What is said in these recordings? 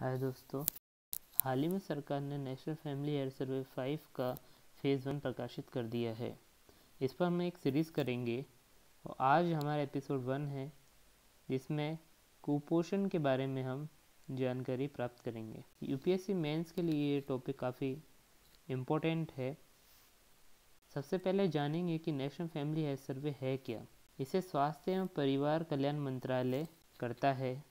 हाय दोस्तों, हाल ही में सरकार ने नेशनल फैमिली हेल्थ सर्वे 5 का फेज़ 1 प्रकाशित कर दिया है। इस पर हम एक सीरीज़ करेंगे और आज हमारा एपिसोड 1 है, जिसमें कुपोषण के बारे में हम जानकारी प्राप्त करेंगे। यूपीएससी मेंस के लिए ये टॉपिक काफ़ी इम्पोर्टेंट है। सबसे पहले जानेंगे कि नेशनल फैमिली हेल्थ सर्वे है क्या। इसे स्वास्थ्य एवं परिवार कल्याण मंत्रालय करता है।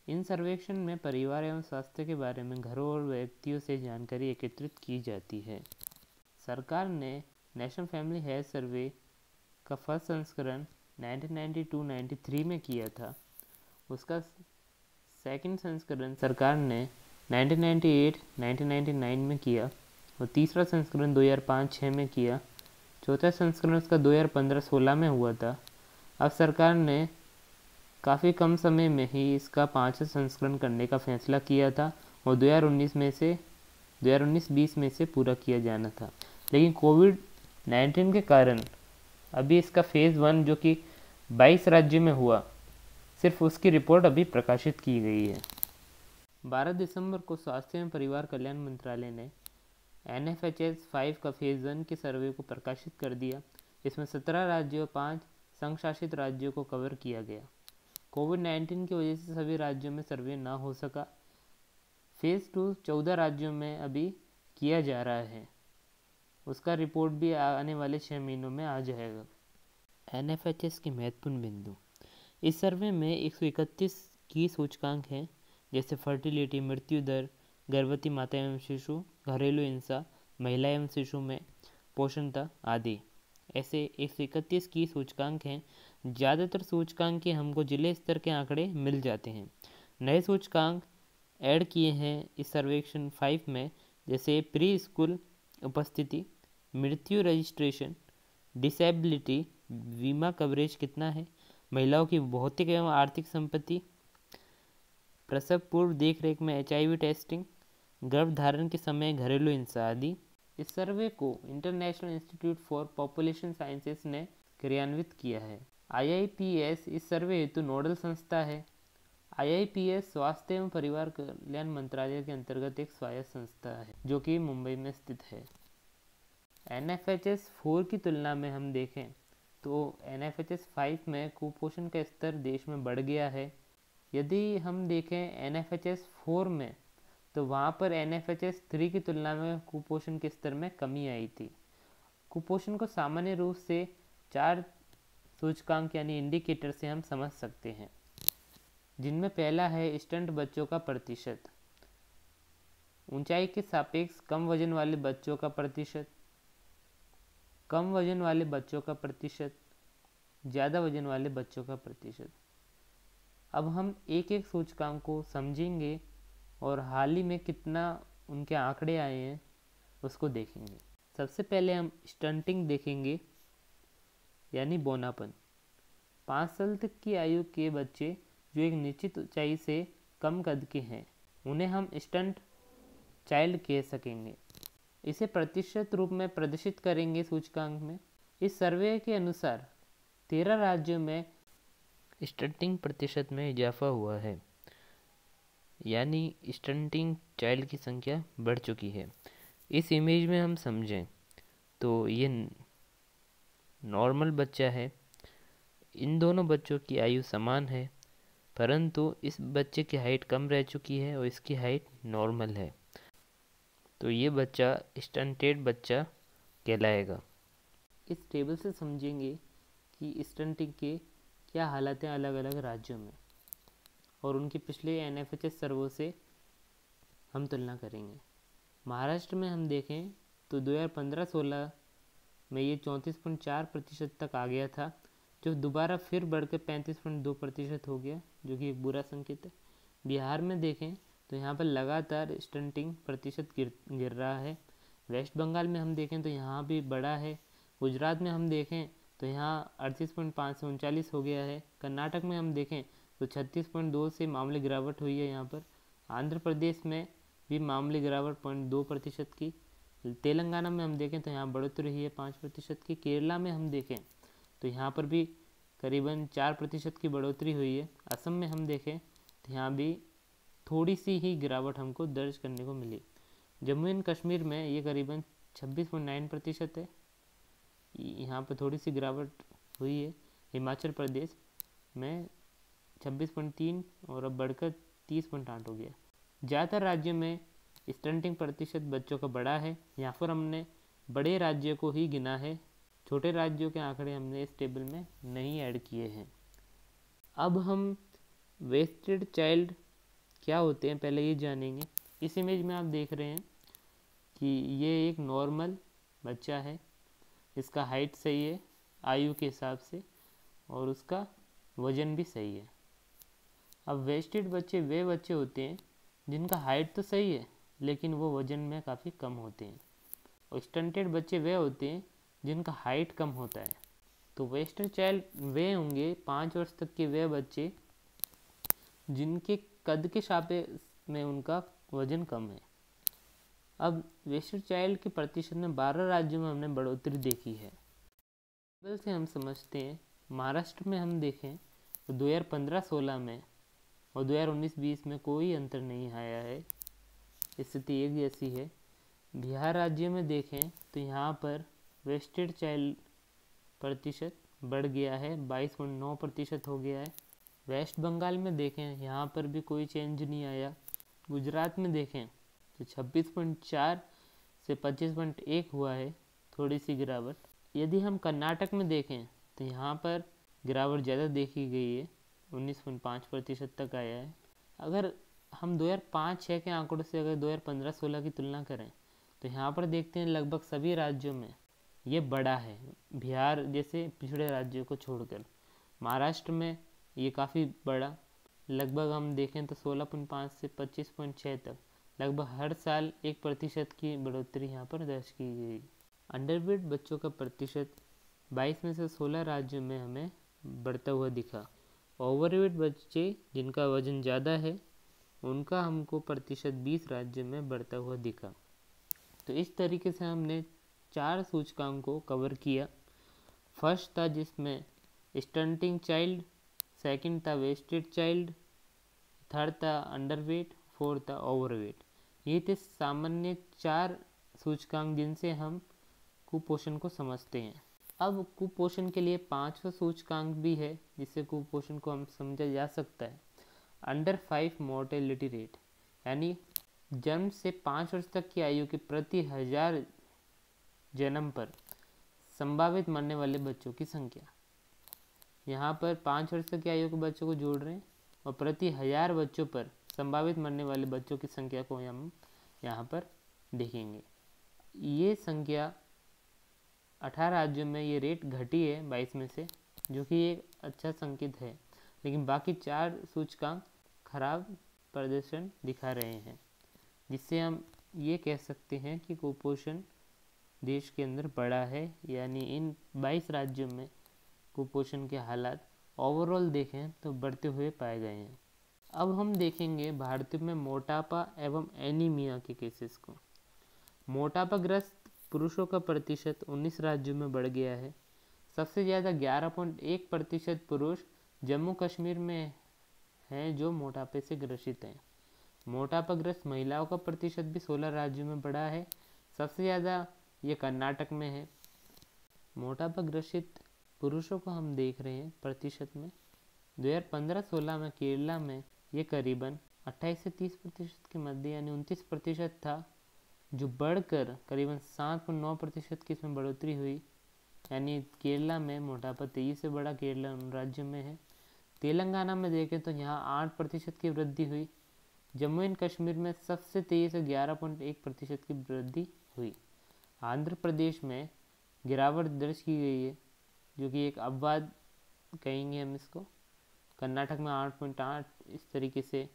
इन सर्वेक्षण में परिवार एवं स्वास्थ्य के बारे में घरों और व्यक्तियों से जानकारी एकत्रित की जाती है। सरकार ने नेशनल फैमिली हेल्थ सर्वे का फर्स्ट संस्करण 1992-93 में किया था। उसका सेकंड संस्करण सरकार ने 1998-1999 में किया और तीसरा संस्करण 2005-06 में किया। चौथा संस्करण उसका 2015-16 में हुआ था। अब सरकार ने काफ़ी कम समय में ही इसका 5वां संस्करण करने का फैसला किया था और 2019-20 में से पूरा किया जाना था। लेकिन कोविड-19 के कारण अभी इसका फेज़ 1 जो कि 22 राज्यों में हुआ, सिर्फ उसकी रिपोर्ट अभी प्रकाशित की गई है। 12 दिसंबर को स्वास्थ्य एवं परिवार कल्याण मंत्रालय ने NFHS 5 का फेज़ 1 के सर्वे को प्रकाशित कर दिया। इसमें 17 राज्यों और 5 संघ शासित राज्यों को कवर किया गया। कोविड-19 की वजह से सभी राज्यों में सर्वे ना हो सका। फेज़ 2 14 राज्यों में अभी किया जा रहा है। उसका रिपोर्ट भी आने वाले 6 महीनों में आ जाएगा। NFHS के महत्वपूर्ण बिंदु। इस सर्वे में 131 की सूचकांक हैं, जैसे फर्टिलिटी, मृत्यु दर, गर्भवती माता एवं शिशु, घरेलू हिंसा, महिला एवं शिशु में पोषणता आदि। ऐसे 131 की सूचकांक हैं। ज़्यादातर सूचकांक के हमको जिले स्तर के आंकड़े मिल जाते हैं। नए सूचकांक ऐड किए हैं इस सर्वेक्षण 5 में, जैसे प्री स्कूल उपस्थिति, मृत्यु रजिस्ट्रेशन, डिसेबिलिटी, बीमा कवरेज कितना है, महिलाओं की भौतिक एवं आर्थिक संपत्ति, प्रसव पूर्व देखरेख में HIV टेस्टिंग, गर्भधारण के समय घरेलू हिंसा आदि। इस सर्वे को international institute for population sciences ने क्रियान्वित किया है। IIPS इस सर्वे हेतु नोडल संस्था है। IIPS स्वास्थ्य एवं परिवार कल्याण मंत्रालय के अंतर्गत एक स्वायत्त संस्था है, जो कि मुंबई में स्थित है। NFHS 4 की तुलना में हम देखें तो NFHS 5 में कुपोषण का स्तर देश में बढ़ गया है। यदि हम देखें NFHS 4 में, तो वहाँ पर NFHS 3 की तुलना में कुपोषण के स्तर में कमी आई थी। कुपोषण को सामान्य रूप से 4 सूचकांक यानी इंडिकेटर से हम समझ सकते हैं, जिनमें पहला है स्टंट बच्चों का प्रतिशत, ऊंचाई के सापेक्ष कम वजन वाले बच्चों का प्रतिशत, कम वजन वाले बच्चों का प्रतिशत, ज़्यादा वजन वाले बच्चों का प्रतिशत। अब हम एक एक सूचकांक को समझेंगे और हाल ही में कितना उनके आंकड़े आए हैं उसको देखेंगे। सबसे पहले हम स्टंटिंग देखेंगे, यानी बौनापन। 5 साल तक की आयु के बच्चे जो एक निश्चित ऊंचाई से कम कद के हैं, उन्हें हम स्टंट चाइल्ड कह सकेंगे। इसे प्रतिशत रूप में प्रदर्शित करेंगे सूचकांक में। इस सर्वे के अनुसार 13 राज्यों में स्टंटिंग प्रतिशत में इजाफा हुआ है, यानी स्टंटिंग चाइल्ड की संख्या बढ़ चुकी है। इस इमेज में हम समझें तो ये नॉर्मल बच्चा है। इन दोनों बच्चों की आयु समान है, परंतु इस बच्चे की हाइट कम रह चुकी है और इसकी हाइट नॉर्मल है, तो ये बच्चा स्टंटेड बच्चा कहलाएगा। इस टेबल से समझेंगे कि स्टंटिंग के क्या हालत हैं अलग अलग राज्यों में, और उनके पिछले NFHS सर्वे से हम तुलना करेंगे। महाराष्ट्र में हम देखें तो 2015-16 में ये 34.4% तक आ गया था, जो दोबारा फिर बढ़कर 35.2% हो गया, जो कि एक बुरा संकेत है। बिहार में देखें तो यहाँ पर लगातार स्टंटिंग प्रतिशत गिर रहा है। वेस्ट बंगाल में हम देखें तो यहाँ भी बढ़ा है। गुजरात में हम देखें तो यहाँ 38.5 से 39 हो गया है। कर्नाटक में हम देखें तो 36.2 से मामूली गिरावट हुई है यहाँ पर। आंध्र प्रदेश में भी मामूली गिरावट 0.2% की। तेलंगाना में हम देखें तो यहाँ बढ़ोतरी हुई है 5% की। केरला में हम देखें तो यहाँ पर भी करीबन 4% की बढ़ोतरी हुई है। असम में हम देखें तो यहाँ भी थोड़ी सी ही गिरावट हमको दर्ज करने को मिली। जम्मू एंड कश्मीर में ये करीबन 26.9% है, यहाँ पर थोड़ी सी गिरावट हुई है। हिमाचल प्रदेश में 26.3 और अब बढ़कर 30.8 हो गया। ज़्यादातर राज्यों में स्टंटिंग प्रतिशत बच्चों का बढ़ा है। यहाँ पर हमने बड़े राज्यों को ही गिना है, छोटे राज्यों के आंकड़े हमने इस टेबल में नहीं ऐड किए हैं। अब हम वेस्टेड चाइल्ड क्या होते हैं पहले ये जानेंगे। इस इमेज में आप देख रहे हैं कि ये एक नॉर्मल बच्चा है, इसका हाइट सही है आयु के हिसाब से और उसका वज़न भी सही है। अब वेस्टेड बच्चे वे बच्चे होते हैं जिनका हाइट तो सही है लेकिन वो वज़न में काफ़ी कम होते हैं, और स्टंटेड बच्चे वे होते हैं जिनका हाइट कम होता है। तो वेस्टेड चाइल्ड वे होंगे 5 वर्ष तक के वे बच्चे जिनके कद के सापेक्ष में उनका वज़न कम है। अब वेस्टेड चाइल्ड के प्रतिशत में 12 राज्यों में हमने बढ़ोतरी देखी है। टेबल से हम समझते हैं, महाराष्ट्र में हम देखें तो 2015-16 में और 2019-20 में कोई अंतर नहीं आया है, स्थिति एक जैसी है। बिहार राज्य में देखें तो यहाँ पर वेस्टेड चाइल्ड प्रतिशत बढ़ गया है, 22.9% हो गया है। वेस्ट बंगाल में देखें यहाँ पर भी कोई चेंज नहीं आया। गुजरात में देखें तो 26.4 से 25.1 हुआ है, थोड़ी सी गिरावट। यदि हम कर्नाटक में देखें तो यहाँ पर गिरावट ज़्यादा देखी गई है, 19.5% तक आया है। अगर हम 2005-06 के आंकड़ों से अगर 2015-16 की तुलना करें तो यहाँ पर देखते हैं लगभग सभी राज्यों में ये बड़ा है, बिहार जैसे पिछड़े राज्यों को छोड़कर। महाराष्ट्र में ये काफ़ी बड़ा, लगभग हम देखें तो 16.5 से 25.6 तक लगभग हर साल 1% की बढ़ोतरी यहाँ पर दर्ज की गई। अंडरवेट बच्चों का प्रतिशत 22 में से 16 राज्यों में हमें बढ़ता हुआ दिखा। ओवरवेट बच्चे जिनका वजन ज़्यादा है उनका हमको प्रतिशत 20 राज्यों में बढ़ता हुआ दिखा। तो इस तरीके से हमने 4 सूचकांक को कवर किया। फर्स्ट था जिसमें स्टंटिंग चाइल्ड, सेकंड था वेस्टेड चाइल्ड, थर्ड था अंडरवेट, फोर्थ था ओवरवेट। ये थे सामान्य 4 सूचकांक जिनसे हम कुपोषण को समझते हैं। अब कुपोषण के लिए 5वां सूचकांक भी है जिससे कुपोषण को हम समझा जा सकता है, अंडर 5 मोर्टेलिटी रेट, यानी जन्म से 5 वर्ष तक की आयु के प्रति 1000 जन्म पर संभावित मरने वाले बच्चों की संख्या। यहाँ पर 5 वर्ष तक की आयु के बच्चों को जोड़ रहे हैं और प्रति 1000 बच्चों पर संभावित मरने वाले बच्चों की संख्या को हम यहाँ पर देखेंगे। ये संख्या 18 राज्यों में ये रेट घटी है 22 में से, जो कि एक अच्छा संकेत है, लेकिन बाकी 4 सूचकांक खराब प्रदर्शन दिखा रहे हैं, जिससे हम ये कह सकते हैं कि कुपोषण देश के अंदर बढ़ा है, यानी इन 22 राज्यों में कुपोषण के हालात ओवरऑल देखें तो बढ़ते हुए पाए गए हैं। अब हम देखेंगे भारत में मोटापा एवं एनीमिया के केसेस को। मोटापाग्रस्त पुरुषों का प्रतिशत 19 राज्यों में बढ़ गया है। सबसे ज़्यादा 11.1% पुरुष जम्मू कश्मीर में हैं जो मोटापे से ग्रसित हैं। मोटापाग्रस्त महिलाओं का प्रतिशत भी 16 राज्यों में बढ़ा है। सबसे ज़्यादा ये कर्नाटक में है। मोटापा ग्रसित पुरुषों को हम देख रहे हैं प्रतिशत में 2015-16 में केरला में ये करीबन 28 से 30% के मध्य यानी 29% था, जो बढ़कर करीबन 7.9% की इसमें बढ़ोतरी हुई। यानी केरला में मोटापा तेजी से बढ़ा, केरला उन राज्यों में है। तेलंगाना में देखें तो यहाँ 8% की वृद्धि हुई। जम्मू एंड कश्मीर में सबसे तेज़ी से 11.1% की वृद्धि हुई। आंध्र प्रदेश में गिरावट दर्ज की गई है, जो कि एक अपवाद कहेंगे हम इसको। कर्नाटक में 8.8, इस तरीके से।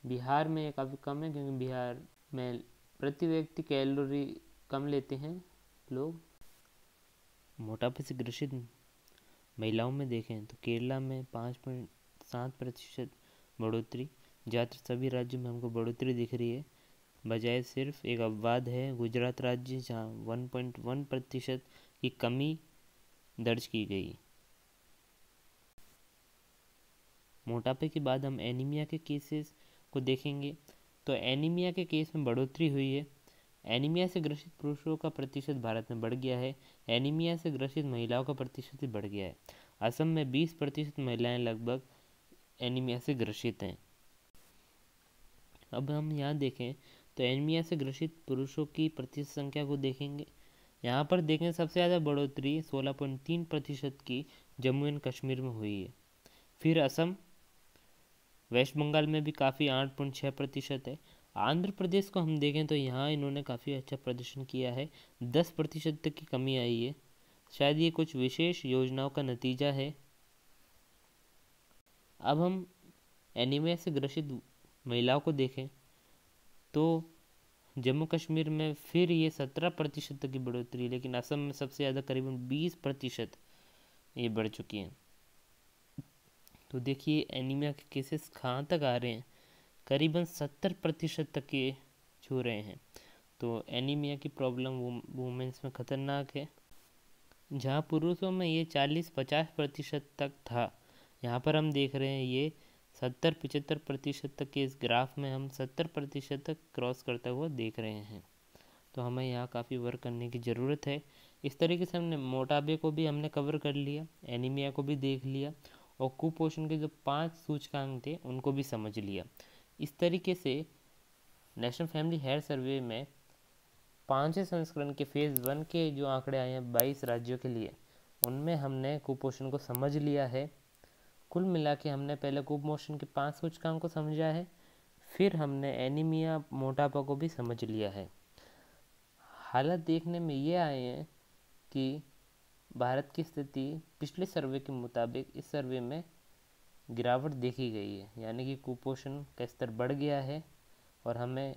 बिहार में काफ़ी कम है क्योंकि बिहार में प्रति व्यक्ति कैलोरी कम लेते हैं लोग। मोटापे से ग्रसित महिलाओं में देखें तो केरला में 5.7% बढ़ोतरी। ज़्यादातर सभी राज्यों में हमको बढ़ोतरी दिख रही है, बजाय सिर्फ एक अपवाद है गुजरात राज्य जहाँ 1.1% की कमी दर्ज की गई। मोटापे के बाद हम एनीमिया के केसेस को देखेंगे तो एनीमिया के केस में बढ़ोतरी हुई है। एनीमिया से ग्रसित पुरुषों का प्रतिशत भारत में बढ़ गया है। एनीमिया से ग्रसित महिलाओं का प्रतिशत भी बढ़ गया है। असम में 20% महिलाएं लगभग एनीमिया से ग्रसित हैं। अब हम यहाँ देखें तो एनीमिया से ग्रसित पुरुषों की प्रतिशत संख्या को देखेंगे। यहाँ पर देखें सबसे ज़्यादा बढ़ोतरी 16.3% की जम्मू एंड कश्मीर में हुई है। फिर असम, वेस्ट बंगाल में भी काफ़ी 8.6% है। आंध्र प्रदेश को हम देखें तो यहाँ इन्होंने काफ़ी अच्छा प्रदर्शन किया है, 10% तक की कमी आई है। शायद ये कुछ विशेष योजनाओं का नतीजा है। अब हम एनीमिया से ग्रसित महिलाओं को देखें तो जम्मू कश्मीर में फिर ये 17% तक की बढ़ोतरी, लेकिन असम में सबसे ज़्यादा करीबन 20% ये बढ़ चुकी हैं। तो देखिए एनीमिया के केसेस कहाँ तक आ रहे हैं, करीबन 70% तक के छू रहे हैं। तो एनीमिया की प्रॉब्लम वुमेन्स में ख़तरनाक है। जहाँ पुरुषों में ये 40-50% तक था, यहाँ पर हम देख रहे हैं ये 70-75% तक के इस ग्राफ में हम 70% तक क्रॉस करता हुआ देख रहे हैं। तो हमें यहाँ काफ़ी वर्क करने की ज़रूरत है। इस तरीके से हमने मोटापे को भी हमने कवर कर लिया, एनीमिया को भी देख लिया और कुपोषण के जो 5 सूचकांक थे उनको भी समझ लिया। इस तरीके से नेशनल फैमिली हेल्थ सर्वे में 5वें संस्करण के फेज़ 1 के जो आंकड़े आए हैं 22 राज्यों के लिए, उनमें हमने कुपोषण को समझ लिया है। कुल मिला के हमने पहले कुपोषण के 5 सूचकांक को समझा है, फिर हमने एनीमिया, मोटापा को भी समझ लिया है। हालत देखने में ये आए हैं कि भारत की स्थिति पिछले सर्वे के मुताबिक इस सर्वे में गिरावट देखी गई है, यानी कि कुपोषण का स्तर बढ़ गया है और हमें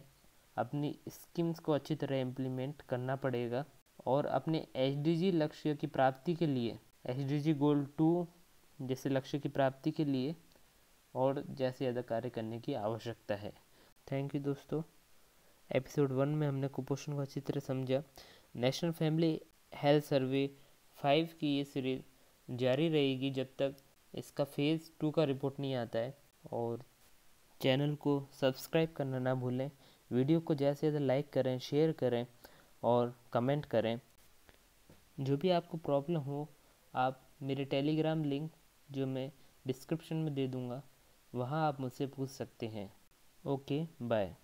अपनी स्कीम्स को अच्छी तरह इम्प्लीमेंट करना पड़ेगा और अपने एसडीजी लक्ष्य की प्राप्ति के लिए, एसडीजी गोल 2 जैसे लक्ष्य की प्राप्ति के लिए और जैसे ज़्यादा कार्य करने की आवश्यकता है। थैंक यू दोस्तों। एपिसोड 1 में हमने कुपोषण को अच्छी तरह समझा। नेशनल फैमिली हेल्थ सर्वे 5 की ये सीरीज जारी रहेगी जब तक इसका फेज़ 2 का रिपोर्ट नहीं आता है। और चैनल को सब्सक्राइब करना ना भूलें। वीडियो को ज़्यादा से ज़्यादा लाइक करें, शेयर करें और कमेंट करें। जो भी आपको प्रॉब्लम हो आप मेरे टेलीग्राम लिंक जो मैं डिस्क्रिप्शन में दे दूँगा, वहाँ आप मुझसे पूछ सकते हैं। Okay, bye.